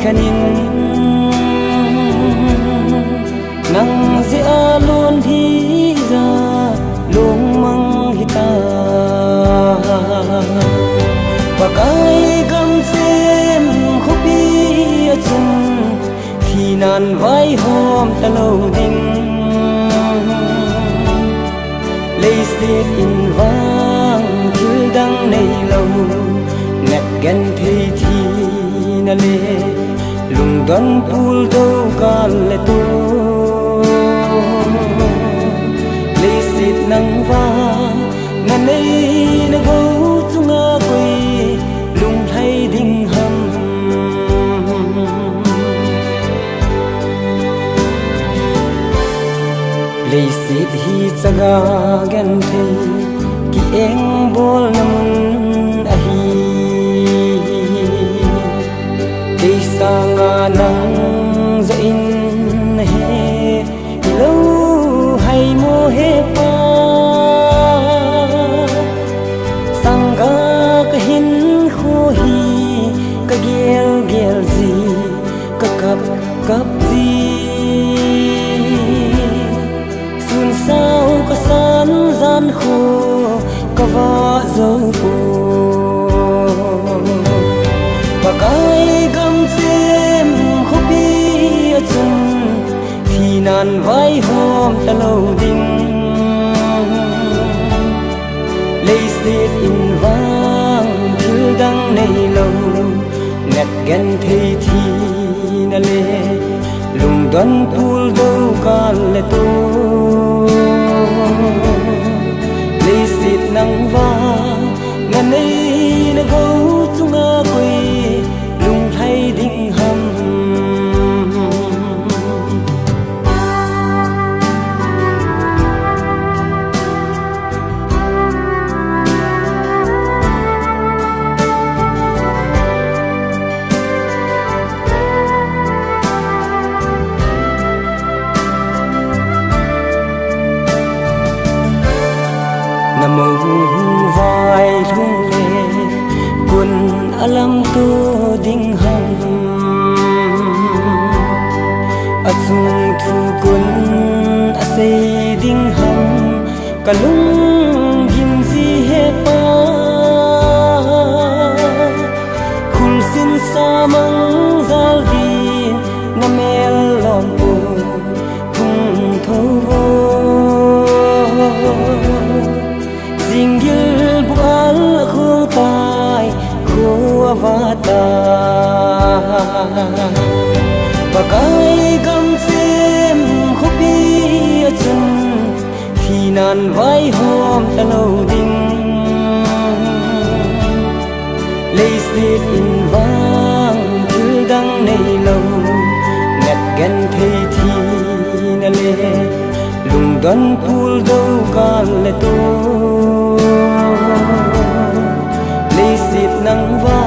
khanin nang zia luôn hi ra lung mang hita và cái gam xem khopi chân khi nan vai hôm ta lâu đinh lấy xếp in vang thiếu đắng này lâu ngặt ghen thấy thì na lê lùng đoán pul đâu cả lệ tu lấy xếp nắng vang ngàn ấy na gấu chung ngã quỳ lùng thay đinh hầm lấy xếp hi chaga ghen thấy ki eng bol namun ahi cây sang nắng dậy he lâu hay mua he pa sang ga cái hin khô hi cái gel gel gì cái cặp gì xuân sao cái san gian khô cái vợ dâu và cái gam xem khopi chân thì nan vai hôm ta lâu đinh lấy xếp in vang thiếu đắng này lâu ngặt ghen thấy thì na lê lùng đoán pul đâu cả lệ tu lấy xếp nắng vang ngàn ấy na gấu chung ngã quỳ lùng thay đinh hầm nằm mông vai thung lê quân alam tu ding hầm chung thu quân say ding hầm cả lung gim gì hết pa khul sin sa mang zal din namel lom u khung thâu Jinggil bual khu tai khu avata và cái gam xem khopi chân khi nan vai hôm ta lâu đinh lấy xếp in vang thiếu đắng này lâu ngặt ghen thấy thì na lê lùng đoán pul đâu cả lệ tu lấy xếp nắng vang